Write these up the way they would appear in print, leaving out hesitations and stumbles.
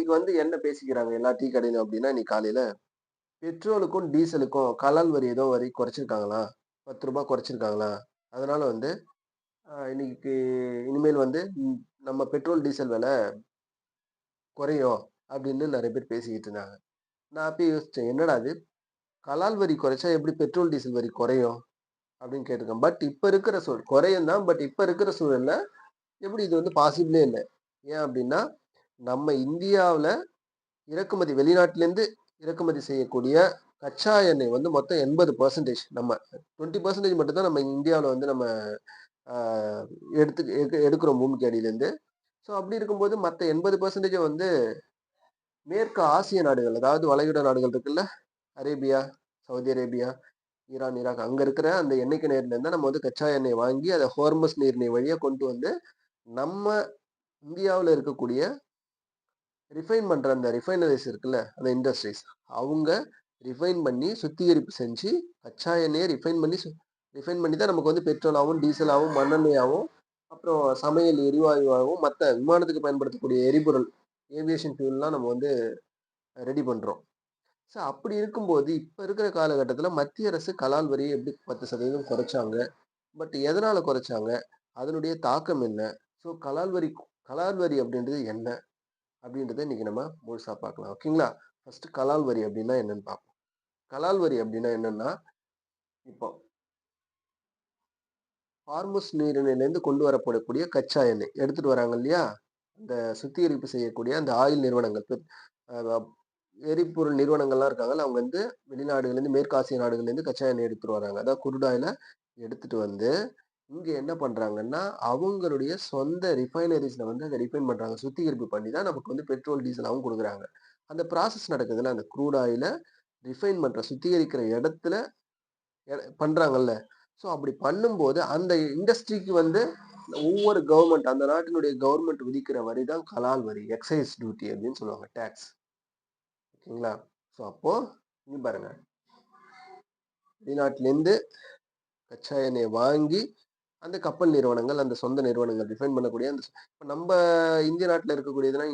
இன்னைக்கு வந்து என்ன பேசிக்கிறாங்க எல்லா டீ கடையிலும் அப்படின்னா, இன்னைக்கு காலையில பெட்ரோலுக்கும், டீசலுக்கும் கலால் வரி ஏதோ வரி குறைச்சிருக்காங்களாம். ரூ. 10 குறைச்சிருக்காங்களா? அதனால வந்து இன்னைக்கு இனிமேல் வந்து நம்ம பெட்ரோல், டீசல் விலை குறையும் அப்படின்னு நெறைய பேர் பேசிக்கிட்டு இருந்தாங்க. நான் அப்பயே யோசிச்சேன். என்னடா இது! கலால் வரி குறைச்சா எப்படி பெட்ரோல், டீசல் வரி குறையும்? அப்படின்னு கேட்டுருக்கேன். பட் இப்ப இருக்கிற குறையும் தான். பட் இப்ப இருக்கிற சூழல்ல எப்படி இது வந்து பாசிபிளே இல்ல. ஏன் அப்படின்னா, நம்ம இந்தியாவுல வெளிநாட்டிலேருந்து இறக்குமதி செய்யக்கூடிய கச்சா எண்ணெய் வந்து மொத்தம் 80% நம்ம 20% மட்டும் தான் நம்ம இந்தியாவுல வந்து நம்ம ஆ எடுக்கிறோம் பூமிக்கு அடியிலேருந்து. ஸோ அப்படி இருக்கும்போது மத்த 80% வந்து மேற்கு ஆசிய நாடுகள், அதாவது வளைகுடா நாடுகள் இருக்குல்ல. Arabia, Saudi Arabia, Iran, Iraq அங்க இருக்கிற அந்த எண்ணெய் கிணறுலேருந்து நம்ம வந்து கச்சா எண்ணெய் வாங்கி அத ஹோர்மஸ் நீரிணை வழியா கொண்டு வந்து நம்ம இந்தியாவுல இருக்கக்கூடிய ரிஃபைன் பண்ற அந்த ரிஃபைனரீஸ் இருக்குல்ல, அந்த இண்டஸ்ட்ரீஸ். அவங்க ரிஃபைன் பண்ணி, சுத்திகரிப்பு செஞ்சு, கச்சா எண்ணெய ரிஃபைன் பண்ணி தான் நமக்கு வந்து பெட்ரோலாவும், டீசலாவும், மண்ணெண்ணெயாவும், அப்புறம் சமையல் எரிவாயுவாகவும், மத்த விமானத்துக்கு பயன்படுத்தக்கூடிய எரிபொருள், ஏவியேஷன் ஃபியூல்லாம் நம்ம வந்து ரெடி பண்றோம். அப்படி இருக்கும்போது, இப்ப இருக்கிற காலகட்டத்தில மத்திய அரசு கலால் வரிய எப்படி 10% குறைச்சாங்க. பட் எதனால குறைச்சாங்க? அதனுடைய தாக்கம் என்ன? கலால் வரி அப்படின்றது என்ன? அப்படின்றத இன்னைக்கு நம்ம முழுசா பார்க்கலாம். ஓகேங்களா? ஃபர்ஸ்ட் கலால் வரி அப்படின்னா என்னன்னு பார்ப்போம். கலால் வரி அப்படின்னா என்னன்னா, இப்போ ஹார்முஸ் நீரிணையிலேருந்து கொண்டு வரப்படக்கூடிய கச்சா எண்ணெய் எடுத்துட்டு வராங்க இல்லையா? இந்த சுத்திகரிப்பு செய்யக்கூடிய அந்த ஆயில் நிறுவனங்கள் அ எரிபொருள் நிறுவனங்கள்லாம் இருக்காங்கல்ல, அவங்க வந்து வெளிநாடுகள்லேருந்து, மேற்கு ஆசிய நாடுகள்லேருந்து கச்சா எண்ணெய் எடுத்துட்டு வராங்க. அதான் குரூட் ஆயில எடுத்துட்டு வந்து, இங்க என்ன பண்றாங்கன்னா, அவங்களுடைய சொந்த ரிஃபைனரீஸ்ல வந்து அத ரிஃபைன் பண்றாங்க. சுத்திகரிப்பு பண்ணி தான் நமக்கு வந்து பெட்ரோல், டீசலாவும் குடுக்குறாங்க. அந்த ப்ராசஸ் நடக்குதுல்ல, அந்த குரூட் ஆயில ரிஃபைன் பண்ற சுத்திகரிக்கிற இடத்துல பண்றாங்கல்ல. அப்படி பண்ணும்போது அந்த இண்டஸ்ட்ரிக்கு வந்து ஒவ்வொரு கவர்மெண்ட் அந்த நாட்டினுடைய கவர்மெண்ட் விதிக்கிற வரி தான் கலால் வரி. எக்சைஸ் டியூட்டி அப்படின்னு சொல்லுவாங்க. டாக்ஸ். ஓகேங்களா? அப்போ இங்க பாருங்க. வெளிநாட்டிலேருந்து கச்சா எண்ணெய வாங்கி அந்த கப்பல் நிறுவனங்கள், அந்த சொந்த நிறுவனங்கள் ரிஃபைன் பண்ணக்கூடிய இப்ப நம்ப இந்திய நாட்டுல இருக்கக்கூடியதுன்னா,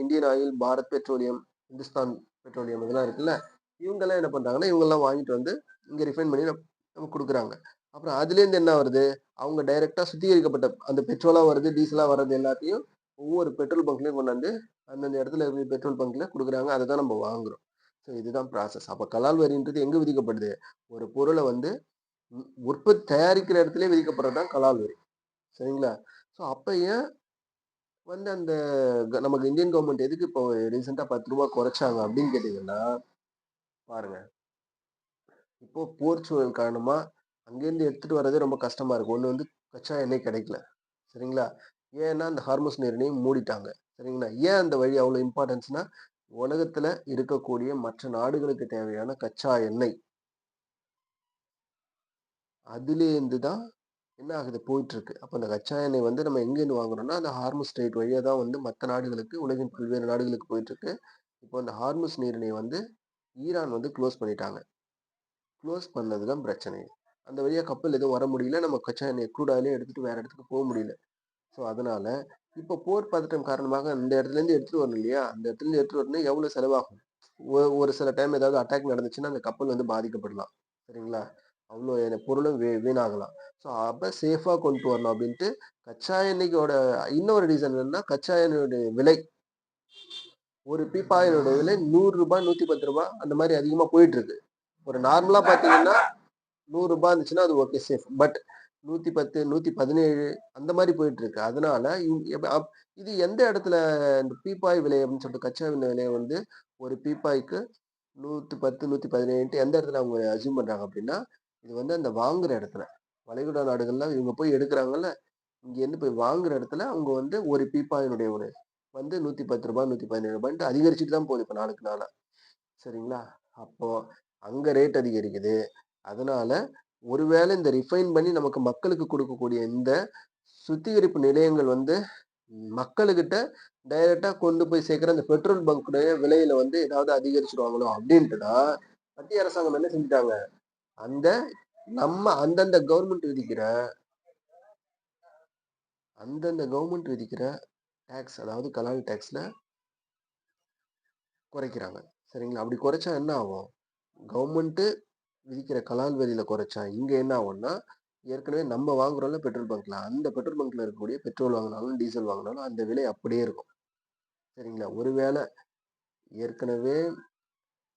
Indian oil, Bharat petroleum, Hindustan petroleum இதெல்லாம் இருக்குல்ல. இவங்கலாம் என்ன பண்றாங்கன்னா, இவங்கலாம் வாங்கிட்டு வந்து இங்க ரிஃபைன் பண்ணி நமக்கு குடுக்குறாங்க. அப்புறம் அதுலேருந்து என்ன வருது? அவங்க டைரக்ட்டா சுத்திகரிக்கப்பட்ட அந்த பெட்ரோலா வருது, டீசலா வர்றது எல்லாத்தையும் ஒவ்வொரு பெட்ரோல் பங்க்லயும் கொண்டாந்து அந்தந்த இடத்துல இருக்கிற பெட்ரோல் பங்க்ல குடுக்குறாங்க. அத தான் நம்ம வாங்குறோம். இதுதான் ப்ராசஸ். அப்ப கலால் வரின்றது எங்க விதிக்கப்படுது? ஒரு பொருள வந்து தயாரிக்கிற இடத்திலேயே விதிக்கப்படுறது தான் கலால் வரி. சரிங்களா? அப்ப ஏன் வந்து அந்த நமக்கு இந்தியன் கவர்மெண்ட் எதுக்கு இப்போ ரீசென்ட்டா ரூ. 10 குறைச்சாங்க அப்படின்னு கேட்டீங்கன்னா, பாருங்க. இப்போ போர் சூழல் காரணமா அங்கேருந்து எடுத்துட்டு வரதே ரொம்ப கஷ்டமா இருக்கு. ஒண்ணு வந்து கச்சா எண்ணெய் கிடைக்கல. சரிங்களா? ஏன்னா அந்த ஹார்முஸ் நீரிணைய மூடிட்டாங்க. சரிங்களா? ஏன் அந்த வழி அவ்வளோ இம்பார்ட்டன்ஸ்னா, உலகத்துல இருக்கக்கூடிய மற்ற நாடுகளுக்கு தேவையான கச்சா எண்ணெய் அதிலேருந்து தான் என்ன ஆகுது? போயிட்டுருக்கு. அப்ப அந்த கச்சா எண்ணெய் வந்து நம்ம எங்கேருந்து வாங்குறோம்னா, அந்த ஹார்முஸ் ஸ்ட்ரெய்ட் வழியா தான் வந்து மத்த நாடுகளுக்கு, உலகின் பல்வேறு நாடுகளுக்கு போயிட்டுருக்கு. இப்போ அந்த ஹார்முஸ் நீரிணைய வந்து ஈரான் வந்து குளோஸ் பண்ணிட்டாங்க. குளோஸ் பண்ணது தான் பிரச்சனை. அந்த வழியா கப்பல் எதுவும் வர முடியல. நம்ம கச்சா எண்ணெய் க்ரூட் ஆயிலே எடுத்துட்டு வேற இடத்துக்கு முடியல. அதனால இப்போ போர் பதட்டம் காரணமாக இந்த இடத்துலேருந்து எடுத்துட்டு வரணும் இல்லையா? அந்த இடத்துலேருந்து எடுத்துட்டு வரணும்னா எவ்வளோ செலவாகும்? ஒரு சில டைம் ஏதாவது அட்டாக் நடந்துச்சுன்னா, அந்த கப்பல் வந்து பாதிக்கப்படலாம். சரிங்களா? அவ்ளோ பொருளும் வீணாகலாம். அப்ப சேஃபா கொண்டு வரணும் அப்டின்ட்டு கச்சா எண்ணெய்க்கோட இன்னொரு ரீசன் என்னன்னா, கச்சா எண்ணெயோட விலை ஒரு பீப்பாயோட விலை ரூ. 100 ரூ. 110 அந்த மாரி அதிகமா போயிட்டுருக்கு. ஒரு நார்மலா பார்த்தீங்கன்னா, ரூ. 100 இருந்துச்சுன்னா அது ஓகே சேஃப். பட் 110, 117 அந்த மாரி போயிட்டுருக்கு. அதனால இது எந்த இடத்துல இந்த பீப்பாய் விலை அப்டின்னு சொல்லிட்டு கச்சா எண்ணெய் விலை வந்து ஒரு பீப்பாய்க்கு 110, 117ன்ட்டு எந்த இடத்துல அவங்க அஸ்யூம் பண்றாங்க அப்டின்னா, இது வந்து அந்த வாங்குற இடத்துல. வளைகுடா நாடுகள்ல இவங்க போய் எடுக்குறாங்கல்ல, இங்கேருந்து போய் வாங்குற இடத்துல அவங்க வந்து ஒரு பீப்பாயினுடைய ஒரு வந்து ரூ. 110, ரூ. 117ன்ட்டு அதிகரிச்சுட்டு தான் போகுது இப்ப நாளுக்கு நாளா. சரிங்களா? அப்போ அங்க ரேட் அதிகரிக்குது. அதனால ஒருவேளை இந்த ரிஃபைன் பண்ணி நமக்கு மக்களுக்கு குடுக்கக்கூடிய இந்த சுத்திகரிப்பு நிலையங்கள் வந்து மக்களுகிட்ட டைரக்ட்டா கொண்டு போய் சேர்க்கிற அந்த பெட்ரோல் பங்க்குடைய விலையில வந்து ஏதாவது அதிகரிச்சுருவாங்களோ அப்டின்ட்டு தான் மத்திய அரசாங்கம் என்ன செஞ்சுட்டாங்க, அந்த நம்ம அந்தந்த கவர்மெண்ட் விதிக்கிற டாக்ஸ் அதாவது கலால் டாக்ஸ்ல குறைக்கிறாங்க. சரிங்களா? அப்படி குறைச்சா என்ன ஆகும்? கவர்மெண்ட்டு விதிக்கிற கலால் வரியில குறைச்சா, இங்க என்ன ஆகும்னா, ஏற்கனவே நம்ம வாங்குறோம்ல பெட்ரோல் பங்க்ல, அந்த பெட்ரோல் பங்க்ல இருக்கக்கூடிய பெட்ரோல் வாங்குனாலும், டீசல் வாங்குனாலும் அந்த விலை அப்படியே இருக்கும். சரிங்களா? ஒருவேள ஏற்கனவே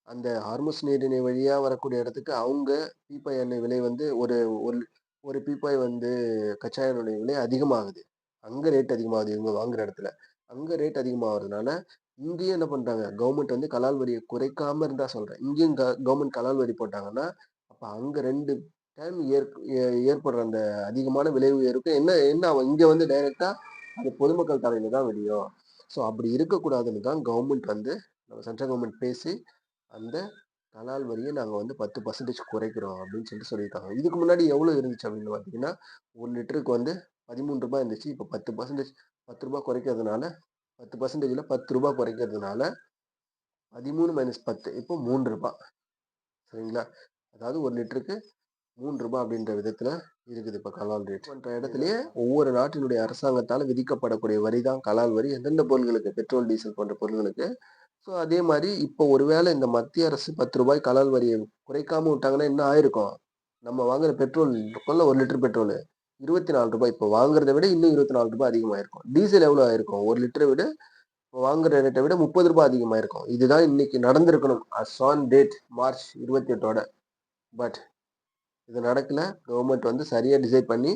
அந்த ஹார்முஸ் நீரிணை வழியா வரக்கூடிய இடத்துக்கு அவங்க பீப்பாய் எண்ணெய் விலை வந்து ஒரு ஒரு ஒரு பீப்பாய் வந்து கச்சா எண்ணெயோட விலை அதிகமாகுது. அங்க ரேட் அதிகமாகுது இவங்க வாங்குற இடத்துல. அங்க ரேட் அதிகமாகறதுனால, இங்கேயும் என்ன பண்றாங்க, கவர்மெண்ட் வந்து கலால் வரிய குறைக்காம இருந்தா சொல்றேன். இங்கேயும் கவர்மெண்ட் கலால் வரி போட்டாங்கன்னா, அப்ப அங்க 2 டைம் ஏற்படுற அந்த அதிகமான விலை உயர்வுக்கு என்ன என்ன ஆகும்? இங்க வந்து டைரக்ட்டா அது பொதுமக்கள் தலையில தான் விடியும். ஸோ அப்படி இருக்கக்கூடாதுன்னு தான் கவர்மெண்ட் வந்து நம்ம சென்ட்ரல் கவர்மெண்ட் பேசி அந்த கலால் வரிய நாங்க வந்து 10% குறைக்கிறோம் அப்படின்னு சொல்லியிருக்காங்க. இதுக்கு முன்னாடி எவ்வளோ இருந்துச்சு அப்படின்னு பார்த்தீங்கன்னா, 1 லிட்டருக்கு வந்து ரூ. 13 இருந்துச்சு. இப்ப 10% ரூ. 10 குறைக்கிறதுனால 10%ல ரூ. 10 குறைக்கிறதுனால 13 - 10 இப்போ ரூ. 3 சரிங்களா? அதாவது 1 லிட்டருக்கு ரூ. 3 அப்படின்ற விதத்துல இருக்குது இப்ப கலால் ரேட். பண்ற இடத்திலேயே ஒவ்வொரு நாட்டினுடைய அரசாங்கத்தால விதிக்கப்படக்கூடிய வரி தான் கலால் வரி. எந்தெந்த பொருட்களுக்கு பெட்ரோல், டீசல் போன்ற பொருட்களுக்கு. ஸோ அதே மாரி இப்போ ஒருவேளை இந்த மத்திய அரசு ரூ. 10 கலால் வரிய குறைக்காம விட்டாங்கன்னா என்ன ஆயிருக்கும்? நம்ம வாங்குற பெட்ரோல் இருக்குல்ல 1 லிட்டர் பெட்ரோலு ரூ. 24 இப்போ வாங்குறத விட இன்னும் ரூ. 24 அதிகமாயிருக்கும். டீசல் எவ்வளோ ஆயிருக்கும்? 1 லிட்டர விட இப்போ வாங்குற ரேட்ட விட ரூ. 30 அதிகமாயிருக்கும். இதுதான் இன்னைக்கு நடந்திருக்கணும். அஸ் ஆன் டேட் மார்ச் 28ஓட. பட் இது நடக்கல. கவர்மெண்ட் வந்து சரியா டிசைட் பண்ணி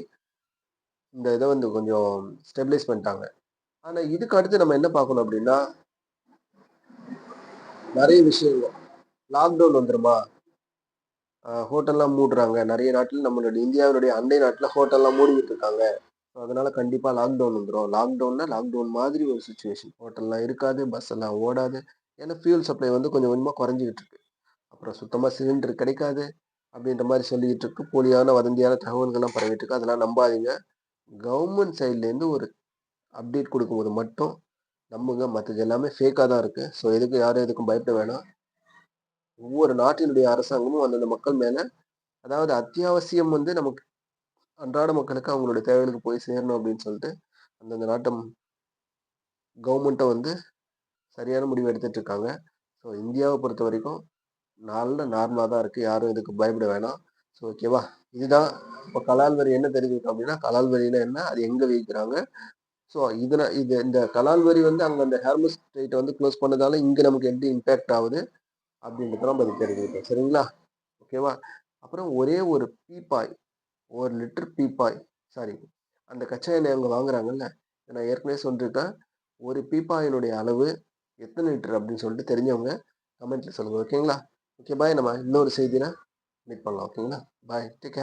இந்த இத வந்து கொஞ்சம் ஸ்டெபிலைஸ் பண்ணிட்டாங்க. ஆனா இதுக்கு அடுத்து நம்ம என்ன பார்க்கணும் அப்படின்னா, நெறைய விஷயங்கள். லாக்டவுன் வந்துருமா? ஹோட்டல்லாம் மூடுறாங்க. நெறைய நாட்ல நம்மளுடைய இந்தியாவினுடைய அண்டை நாட்ல ஹோட்டல்லாம் மூடிக்கிட்டு இருக்காங்க. ஸோ அதனால கண்டிப்பா லாக்டவுன் வந்துரும். லாக்டவுன்னா லாக்டவுன் மாதிரி ஒரு சிச்சுவேஷன். ஹோட்டல்லாம் இருக்காது, பஸ் எல்லாம் ஓடாது. ஏன்னா ஃபியூல் சப்ளை வந்து கொஞ்சம் கொஞ்சமா குறைஞ்சுகிட்டு இருக்கு. அப்புறம் சுத்தமா சிலிண்டர் கிடைக்காது. அப்படின்ற மாரி சொல்லிக்கிட்டு இருக்கு. போலியான வதந்தியான தகவல்கள்லாம் பரவிட்டு இருக்கு. அதெல்லாம் நம்பாதீங்க. கவர்மெண்ட் சைட்லேருந்து ஒரு அப்டேட் குடுக்கும்போது மட்டும் நம்புங்க. மத்தது எல்லாமே ஃபேக்கா தான் இருக்கு. ஸோ யாரும் எதுக்கும் பயப்பட வேணாம். ஒவ்வொரு நாட்டினுடைய அரசாங்கமும் அந்தந்த மக்கள் மேல அதாவது அத்தியாவசியம் வந்து நமக்கு அன்றாட மக்களுக்கு அவங்களுடைய தேவைகளுக்கு போய் சேரணும் அப்படின்னு சொல்லிட்டு அந்தந்த கவர்மெண்ட்டும் வந்து சரியான முடிவு எடுத்துட்டு இருக்காங்க. ஸோ இந்தியாவை பொறுத்த வரைக்கும் நார்மலா தான் இருக்கு. யாரும் இதுக்கு பயப்பட வேணாம். ஸோ ஓகேவா? இதுதான் இப்போ கலால் வரி என்ன தெரிஞ்சுக்கிட்டோம் அப்படின்னா, கலால் வரின்னா என்ன? அது எங்க விதிக்கிறாங்க? ஸோ இந்த கலால் வரி வந்து அங்க அந்த ஹார்முஸ் ஸ்ட்ரெயிட்ட வந்து க்ளோஸ் பண்ணதால இங்க நமக்கு எப்படி இம்பாக்ட் ஆகுது அப்படின்றத நம்ம இது தெரிஞ்சுக்கிட்டோம். சரிங்களா? ஓகேவா? அப்புறம் ஒரே ஒரு பீப்பாய் 1 லிட்டர் பீப்பாய் சாரி அந்த கச்சா எண்ணெய் அவங்க வாங்குறாங்கல்ல, நான் ஏற்கனவே சொல்லிருக்கேன். ஒரு பீப்பாயினுடைய அளவு எத்தன லிட்டர் அப்படின்னு சொல்லிட்டு தெரிஞ்சவங்க கமெண்ட்ல சொல்லுங்க. ஓகேங்களா? Okay bye. நம்ம இன்னொரு செய்தியில மீட் பண்ணலாம். ஓகேங்களா? பாய். Take care.